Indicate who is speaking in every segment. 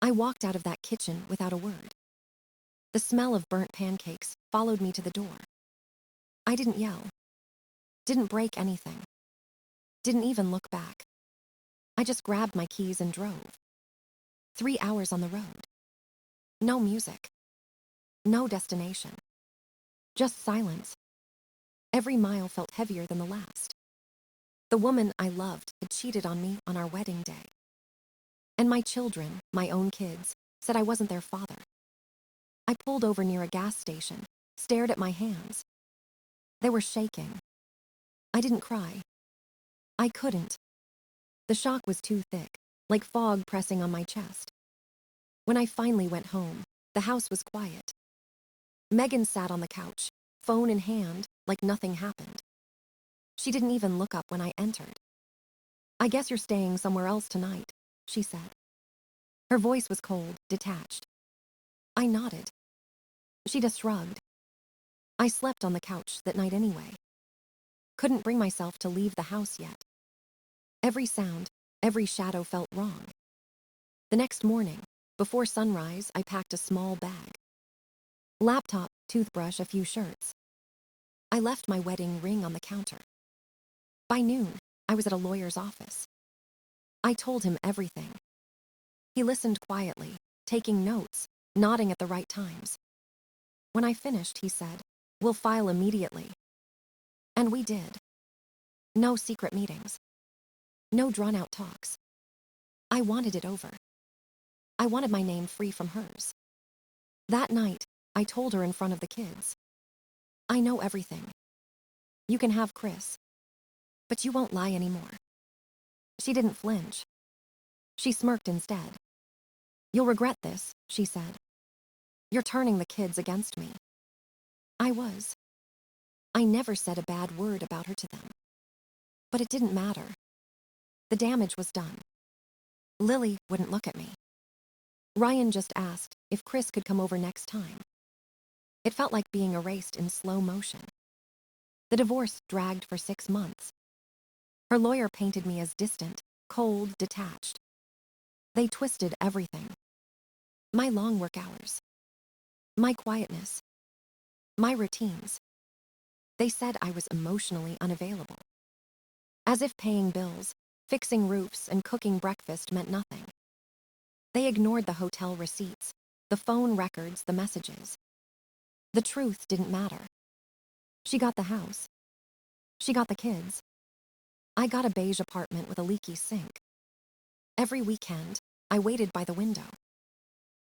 Speaker 1: I walked out of that kitchen without a word. The smell of burnt pancakes followed me to the door. I didn't yell. Didn't break anything. Didn't even look back. I just grabbed my keys and drove. 3 hours on the road. No music. No destination. Just silence. Every mile felt heavier than the last. The woman I loved had cheated on me on our wedding day. And my children, my own kids, said I wasn't their father. I pulled over near a gas station, stared at my hands. They were shaking. I didn't cry. I couldn't. The shock was too thick, like fog pressing on my chest. When I finally went home, the house was quiet. Megan sat on the couch, phone in hand, like nothing happened. She didn't even look up when I entered. "I guess you're staying somewhere else tonight," she said. Her voice was cold, detached. I nodded. She just shrugged. I slept on the couch that night anyway. Couldn't bring myself to leave the house yet. Every sound, every shadow felt wrong. The next morning, before sunrise, I packed a small bag. Laptop, toothbrush, a few shirts. I left my wedding ring on the counter. By noon, I was at a lawyer's office. I told him everything. He listened quietly, taking notes, nodding at the right times. When I finished, he said, "We'll file immediately." And we did. No secret meetings. No drawn-out talks. I wanted it over. I wanted my name free from hers. That night, I told her in front of the kids, "I know everything. You can have Chris. But you won't lie anymore." She didn't flinch. She smirked instead. "You'll regret this," she said. "You're turning the kids against me." I was. I never said a bad word about her to them. But it didn't matter. The damage was done. Lily wouldn't look at me. Ryan just asked if Chris could come over next time. It felt like being erased in slow motion. The divorce dragged for 6 months. Her lawyer painted me as distant, cold, detached. They twisted everything. My long work hours. My quietness. My routines. They said I was emotionally unavailable. As if paying bills, fixing roofs, and cooking breakfast meant nothing. They ignored the hotel receipts, the phone records, the messages. The truth didn't matter. She got the house. She got the kids. I got a beige apartment with a leaky sink. Every weekend, I waited by the window.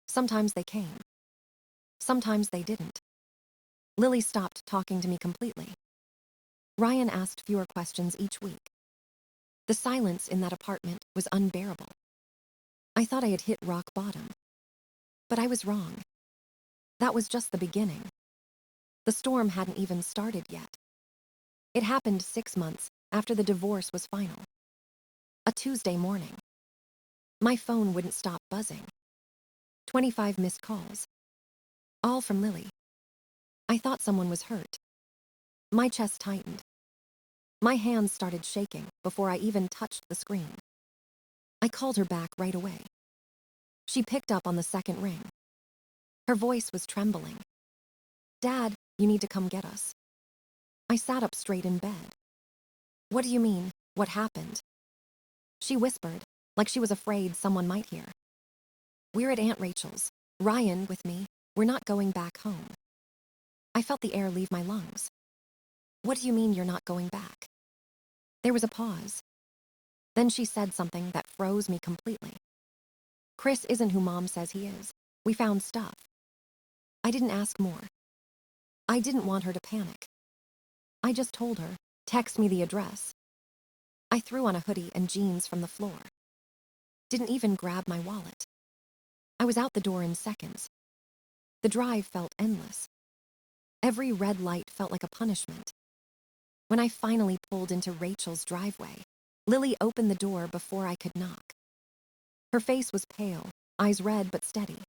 Speaker 1: Sometimes they came. Sometimes they didn't. Lily stopped talking to me completely. Ryan asked fewer questions each week. The silence in that apartment was unbearable. I thought I had hit rock bottom. But I was wrong. That was just the beginning. The storm hadn't even started yet. It happened 6 months after the divorce was final. A Tuesday morning. My phone wouldn't stop buzzing. 25 missed calls. All from Lily. I thought someone was hurt. My chest tightened. My hands started shaking before I even touched the screen. I called her back right away. She picked up on the second ring. Her voice was trembling. "Dad, you need to come get us." I sat up straight in bed. "What do you mean? What happened?" She whispered, like she was afraid someone might hear. "We're at Aunt Rachel's. Ryan with me. We're not going back home." I felt the air leave my lungs. "What do you mean you're not going back?" There was a pause. Then she said something that froze me completely. "Chris isn't who Mom says he is. We found stuff." I didn't ask more. I didn't want her to panic. I just told her, "Text me the address." I threw on a hoodie and jeans from the floor. Didn't even grab my wallet. I was out the door in seconds. The drive felt endless. Every red light felt like a punishment. When I finally pulled into Rachel's driveway, Lily opened the door before I could knock. Her face was pale, eyes red but steady.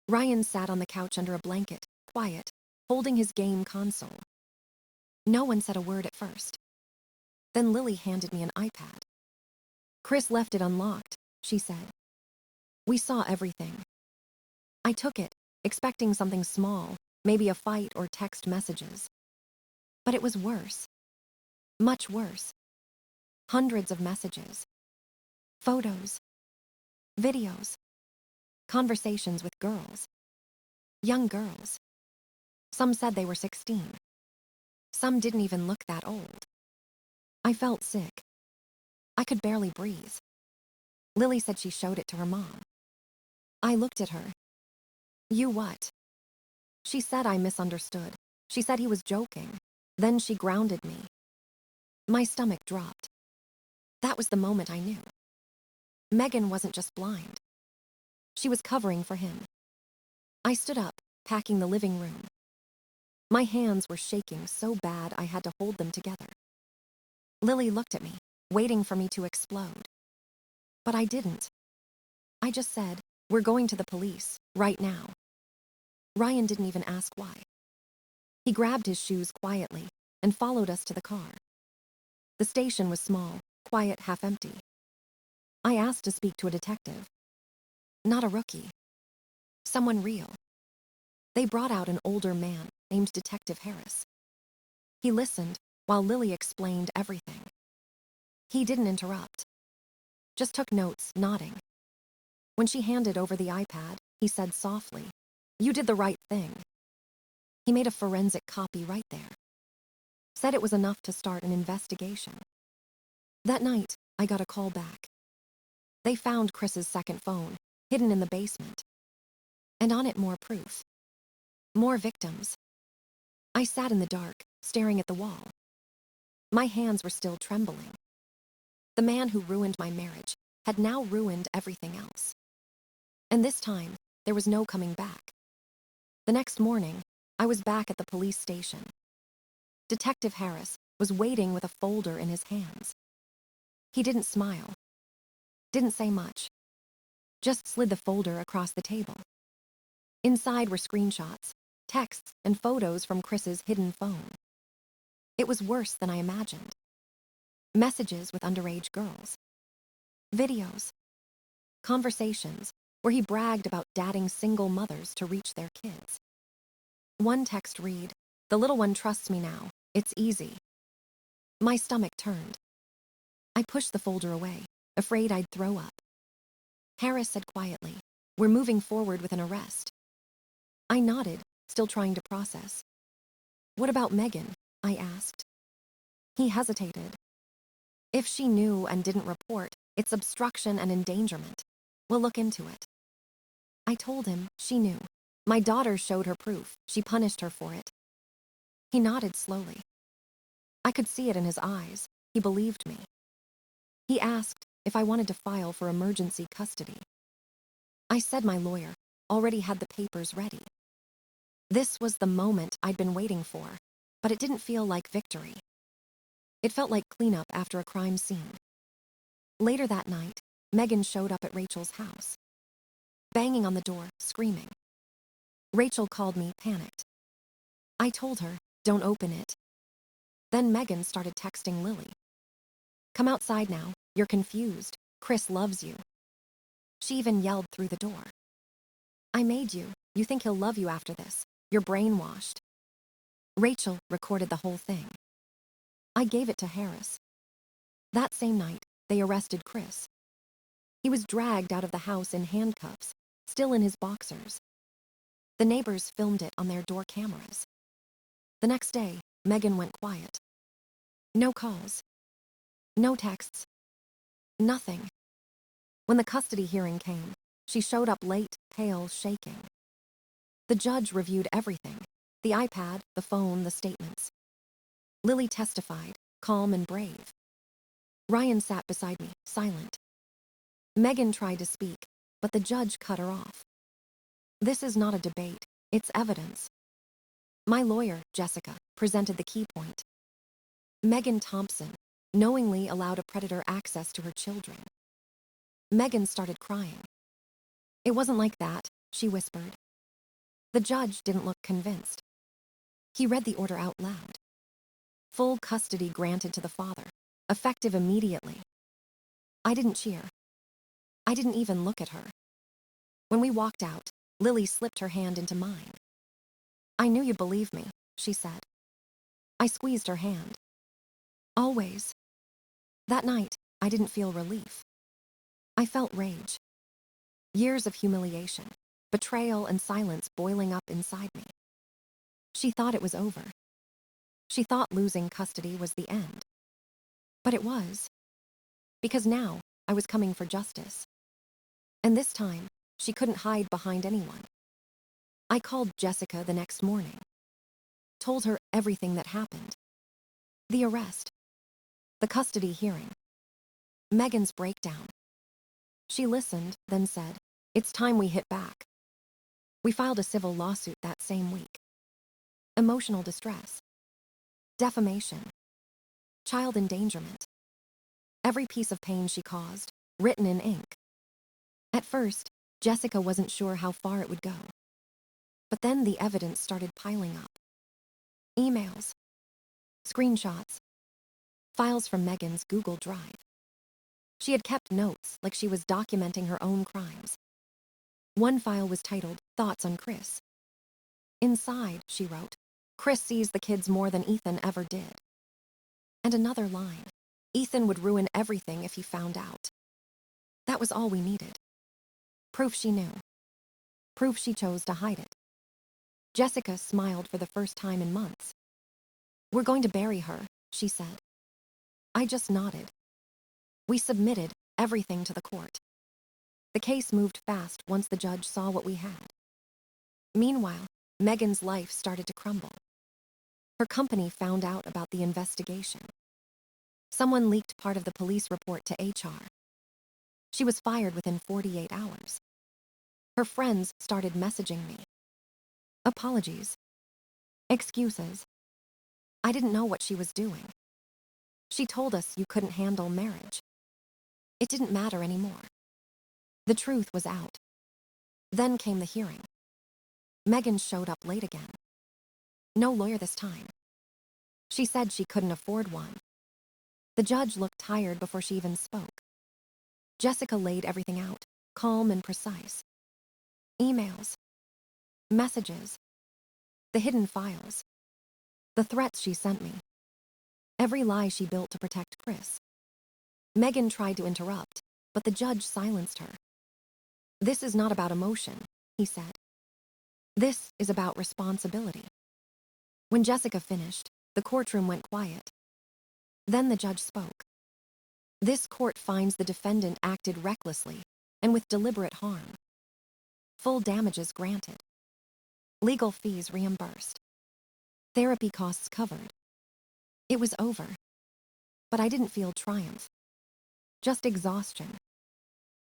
Speaker 1: Ryan sat on the couch under a blanket, quiet, holding his game console. No one said a word at first. Then Lily handed me an iPad. "Chris left it unlocked," she said. We saw everything. I took it, expecting something small, maybe a fight or text messages. But it was worse. Much worse. Hundreds of messages. Photos. Videos. Conversations with girls. Young girls. Some said they were 16. Some didn't even look that old. I felt sick. I could barely breathe. Lily said she showed it to her mom. I looked at her. You what? She said I misunderstood. She said he was joking. Then she grounded me. My stomach dropped. That was the moment I knew. Megan wasn't just blind. She was covering for him. I stood up, packing the living room. My hands were shaking so bad I had to hold them together. Lily looked at me, waiting for me to explode. But I didn't. I just said, "We're going to the police, right now." Ryan didn't even ask why. He grabbed his shoes quietly and followed us to the car. The station was small, quiet, half empty. I asked to speak to a detective. Not a rookie. Someone real. They brought out an older man named Detective Harris. He listened while Lily explained everything. He didn't interrupt. Just took notes, nodding. When she handed over the iPad, he said softly, "You did the right thing." He made a forensic copy right there. Said it was enough to start an investigation. That night, I got a call back. They found Chris's second phone, hidden in the basement. And on it more proof. More victims. I sat in the dark, staring at the wall. My hands were still trembling. The man who ruined my marriage had now ruined everything else. And this time, there was no coming back. The next morning, I was back at the police station. Detective Harris was waiting with a folder in his hands. He didn't smile. Didn't say much. Just slid the folder across the table. Inside were screenshots, texts, and photos from Chris's hidden phone. It was worse than I imagined. Messages with underage girls. Videos. Conversations where he bragged about dating single mothers to reach their kids. One text read, "The little one trusts me now. It's easy." My stomach turned. I pushed the folder away, afraid I'd throw up. Harris said quietly, "We're moving forward with an arrest." I nodded, still trying to process. "What about Megan?" I asked. He hesitated. "If she knew and didn't report, it's obstruction and endangerment. We'll look into it." I told him she knew. My daughter showed her proof. She punished her for it. He nodded slowly. I could see it in his eyes. He believed me. He asked if I wanted to file for emergency custody. I said my lawyer already had the papers ready. This was the moment I'd been waiting for, but it didn't feel like victory. It felt like cleanup after a crime scene. Later that night, Megan showed up at Rachel's house, banging on the door, screaming. Rachel called me, panicked. I told her, "Don't open it." Then Megan started texting Lily. "Come outside now, you're confused. Chris loves you." She even yelled through the door. "I made you. You think he'll love you after this. You're brainwashed." Rachel recorded the whole thing. I gave it to Harris. That same night, they arrested Chris. He was dragged out of the house in handcuffs, still in his boxers. The neighbors filmed it on their door cameras. The next day, Megan went quiet. No calls. No texts. Nothing. When the custody hearing came, she showed up late, pale, shaking. The judge reviewed everything: the iPad, the phone, the statements. Lily testified, calm and brave. Ryan sat beside me, silent. Megan tried to speak, but the judge cut her off. "This is not a debate, it's evidence." My lawyer, Jessica, presented the key point. Megan Thompson knowingly allowed a predator access to her children. Megan started crying. "It wasn't like that," she whispered. The judge didn't look convinced. He read the order out loud. Full custody granted to the father, effective immediately. I didn't cheer. I didn't even look at her. When we walked out, Lily slipped her hand into mine. "I knew you'd believe me," she said. I squeezed her hand. "Always." That night, I didn't feel relief. I felt rage. Years of humiliation, betrayal, and silence boiling up inside me. She thought it was over. She thought losing custody was the end. But it was. Because now, I was coming for justice. And this time, she couldn't hide behind anyone. I called Jessica the next morning. Told her everything that happened. The arrest. The custody hearing. Megan's breakdown. She listened, then said, "It's time we hit back." We filed a civil lawsuit that same week. Emotional distress. Defamation. Child endangerment. Every piece of pain she caused, written in ink. At first, Jessica wasn't sure how far it would go. But then the evidence started piling up. Emails. Screenshots. Files from Megan's Google Drive. She had kept notes like she was documenting her own crimes. One file was titled, "Thoughts on Chris." Inside, she wrote, "Chris sees the kids more than Ethan ever did." And another line, "Ethan would ruin everything if he found out." That was all we needed. Proof she knew. Proof she chose to hide it. Jessica smiled for the first time in months. "We're going to bury her," she said. I just nodded. We submitted everything to the court. The case moved fast once the judge saw what we had. Meanwhile, Megan's life started to crumble. Her company found out about the investigation. Someone leaked part of the police report to HR. She was fired within 48 hours. Her friends started messaging me. Apologies. Excuses. I didn't know what she was doing. She told us you couldn't handle marriage. It didn't matter anymore. The truth was out. Then came the hearing. Megan showed up late again. No lawyer this time. She said she couldn't afford one. The judge looked tired before she even spoke. Jessica laid everything out, calm and precise. Emails. Messages. The hidden files. The threats she sent me. Every lie she built to protect Chris. Megan tried to interrupt, but the judge silenced her. "This is not about emotion," he said. "This is about responsibility." When Jessica finished, the courtroom went quiet. Then the judge spoke. "This court finds the defendant acted recklessly and with deliberate harm. Full damages granted. Legal fees reimbursed. Therapy costs covered." It was over. But I didn't feel triumph. Just exhaustion.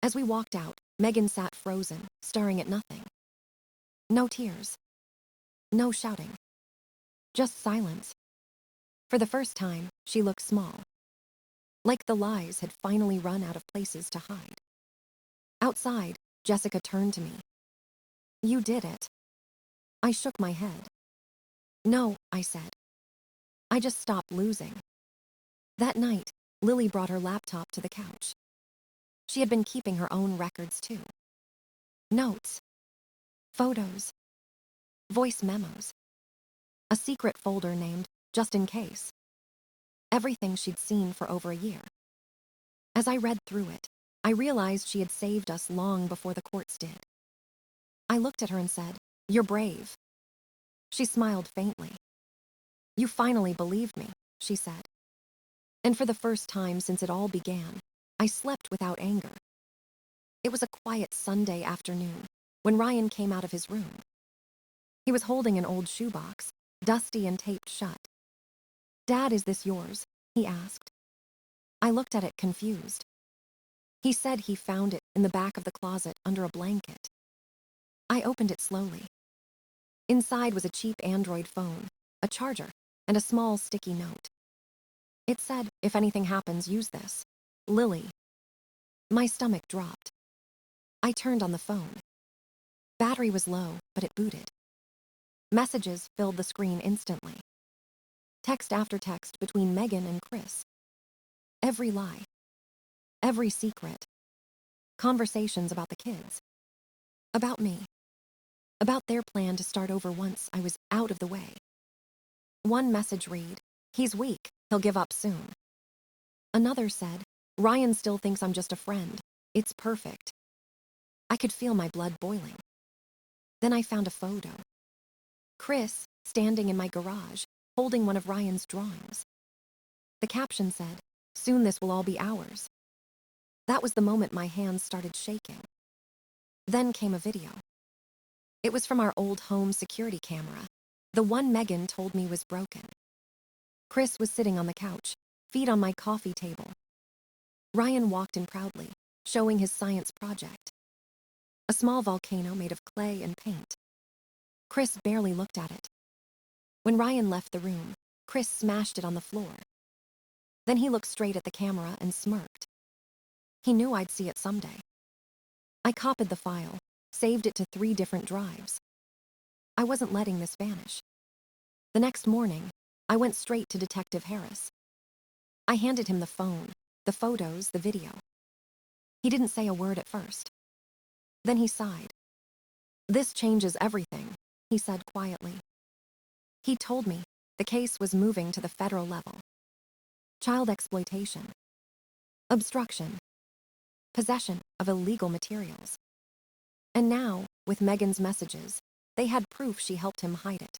Speaker 1: As we walked out, Megan sat frozen, staring at nothing. No tears. No shouting. Just silence. For the first time, she looked small. Like the lies had finally run out of places to hide. Outside, Jessica turned to me. "You did it." I shook my head. "No," I said. "I just stopped losing." That night, Lily brought her laptop to the couch. She had been keeping her own records too. Notes. Photos. Voice memos. A secret folder named "Just in Case." Everything she'd seen for over a year. As I read through it, I realized she had saved us long before the courts did. I looked at her and said, "You're brave." She smiled faintly. "You finally believed me," she said. And for the first time since it all began, I slept without anger. It was a quiet Sunday afternoon when Ryan came out of his room. He was holding an old shoebox, dusty and taped shut. "Dad, is this yours?" he asked. I looked at it confused. He said he found it in the back of the closet under a blanket. I opened it slowly. Inside was a cheap Android phone, a charger, and a small sticky note. It said, "If anything happens, use this. Lily." My stomach dropped. I turned on the phone. Battery was low, but it booted. Messages filled the screen instantly. Text after text between Megan and Chris. Every lie. Every secret. Conversations about the kids. About me. About their plan to start over once I was out of the way. One message read, "He's weak, he'll give up soon." Another said, "Ryan still thinks I'm just a friend. It's perfect." I could feel my blood boiling. Then I found a photo. Chris, standing in my garage, holding one of Ryan's drawings. The caption said, "Soon this will all be ours." That was the moment my hands started shaking. Then came a video. It was from our old home security camera, the one Megan told me was broken. Chris was sitting on the couch, feet on my coffee table. Ryan walked in proudly, showing his science project. A small volcano made of clay and paint. Chris barely looked at it. When Ryan left the room, Chris smashed it on the floor. Then he looked straight at the camera and smirked. He knew I'd see it someday. I copied the file, saved it to 3 different drives. I wasn't letting this vanish. The next morning, I went straight to Detective Harris. I handed him the phone, the photos, the video. He didn't say a word at first. Then he sighed. "This changes everything," he said quietly. He told me the case was moving to the federal level. Child exploitation, obstruction, possession of illegal materials. And now, with Megan's messages, they had proof she helped him hide it.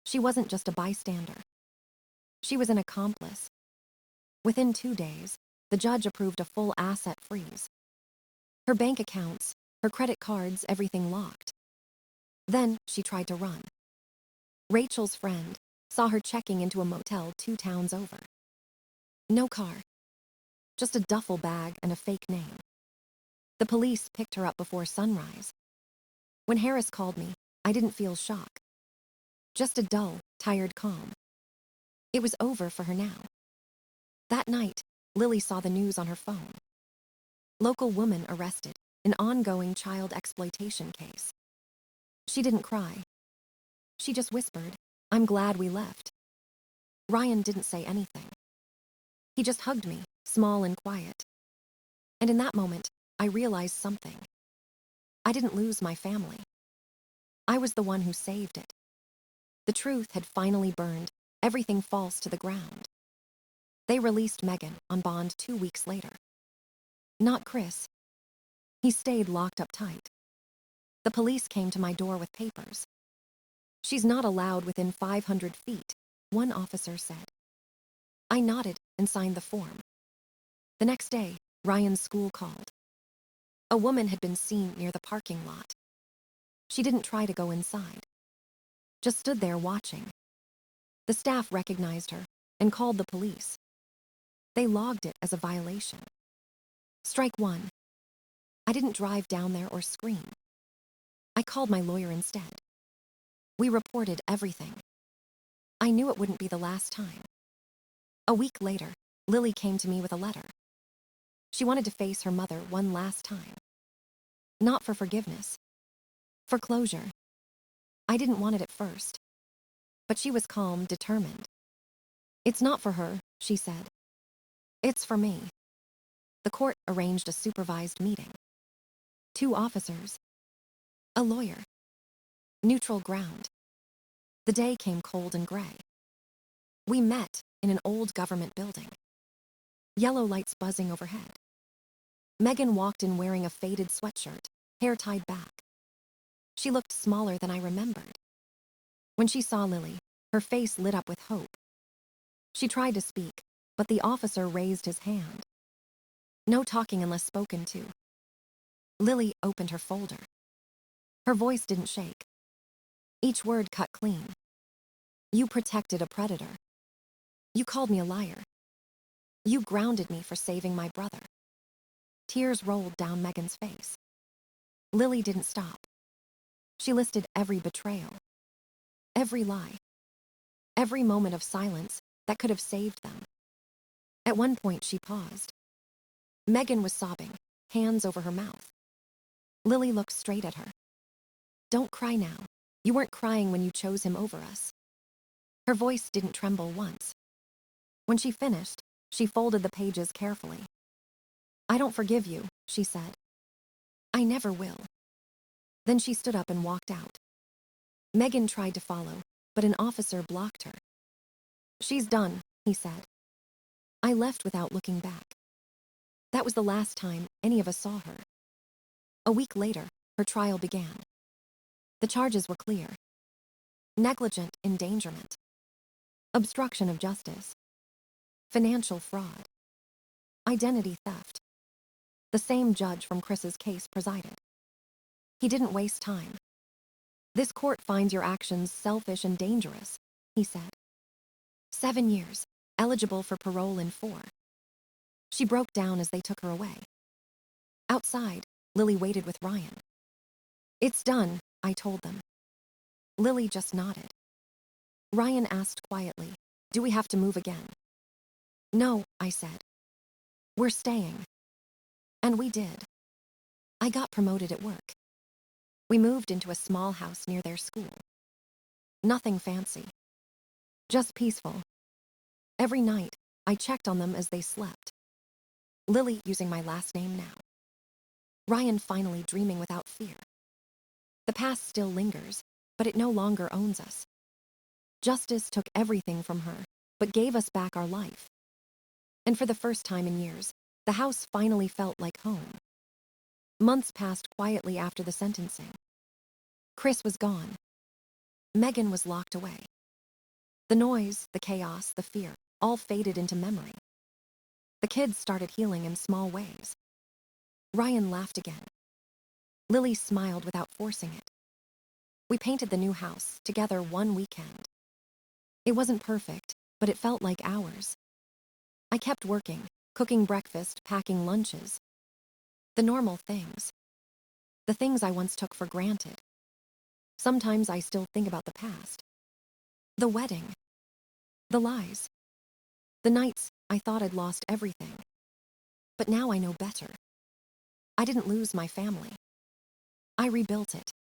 Speaker 1: She wasn't just a bystander. She was an accomplice. Within 2 days, the judge approved a full asset freeze. Her bank accounts, her credit cards, everything locked. Then she tried to run. Rachel's friend saw her checking into a motel 2 towns over. No car, just a duffel bag and a fake name. The police picked her up before sunrise. When Harris called me, I didn't feel shock. Just a dull, tired calm. It was over for her now. That night, Lily saw the news on her phone. Local woman arrested, an ongoing child exploitation case. She didn't cry. She just whispered, "I'm glad we left." Ryan didn't say anything. He just hugged me, small and quiet. And in that moment, I realized something. I didn't lose my family. I was the one who saved it. The truth had finally burned everything false to the ground. They released Megan on bond 2 weeks later. Not Chris. He stayed locked up tight. The police came to my door with papers. "She's not allowed within 500 feet, one officer said. I nodded and signed the form. The next day, Ryan's school called. A woman had been seen near the parking lot. She didn't try to go inside. Just stood there watching. The staff recognized her and called the police. They logged it as a violation. Strike 1. I didn't drive down there or scream. I called my lawyer instead. We reported everything. I knew it wouldn't be the last time. A week later, Lily came to me with a letter. She wanted to face her mother one last time. Not for forgiveness. For closure. I didn't want it at first. But she was calm, determined. "It's not for her," she said. "It's for me." The court arranged a supervised meeting. 2 officers. A lawyer. Neutral ground. The day came cold and gray. We met in an old government building. Yellow lights buzzing overhead. Megan walked in wearing a faded sweatshirt, hair tied back. She looked smaller than I remembered. When she saw Lily, her face lit up with hope. She tried to speak, but the officer raised his hand. No talking unless spoken to. Lily opened her folder. Her voice didn't shake. Each word cut clean. "You protected a predator. You called me a liar. You grounded me for saving my brother." Tears rolled down Megan's face. Lily didn't stop. She listed every betrayal. Every lie. Every moment of silence that could have saved them. At one point, she paused. Megan was sobbing, hands over her mouth. Lily looked straight at her. "Don't cry now. You weren't crying when you chose him over us." Her voice didn't tremble once. When she finished, she folded the pages carefully. "I don't forgive you," she said. "I never will." Then she stood up and walked out. Megan tried to follow, but an officer blocked her. "She's done," he said. I left without looking back. That was the last time any of us saw her. A week later, her trial began. The charges were clear: negligent endangerment, obstruction of justice, financial fraud, identity theft. The same judge from Chris's case presided. He didn't waste time. "This court finds your actions selfish and dangerous," he said. 7 years, eligible for parole in 4. She broke down as they took her away. Outside, Lily waited with Ryan. "It's done," I told them. Lily just nodded. Ryan asked quietly, "Do we have to move again?" "No," I said. "We're staying." And we did. I got promoted at work. We moved into a small house near their school. Nothing fancy. Just peaceful. Every night, I checked on them as they slept. Lily using my last name now. Ryan finally dreaming without fear. The past still lingers, but it no longer owns us. Justice took everything from her, but gave us back our life. And for the first time in years, the house finally felt like home. Months passed quietly after the sentencing. Chris was gone. Megan was locked away. The noise, the chaos, the fear, all faded into memory. The kids started healing in small ways. Ryan laughed again. Lily smiled without forcing it. We painted the new house together one weekend. It wasn't perfect, but it felt like ours. I kept working, cooking breakfast, packing lunches. The normal things. The things I once took for granted. Sometimes I still think about the past. The wedding. The lies. The nights I thought I'd lost everything. But now I know better. I didn't lose my family. I rebuilt it.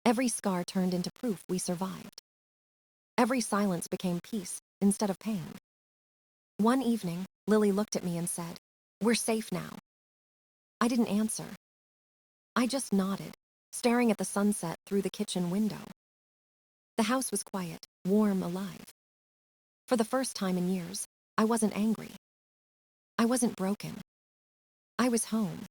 Speaker 1: Every scar turned into proof we survived. Every silence became peace instead of pain. One evening, Lily looked at me and said, "We're safe now." I didn't answer. I just nodded, staring at the sunset through the kitchen window. The house was quiet, warm, alive. For the first time in years, I wasn't angry. I wasn't broken. I was home.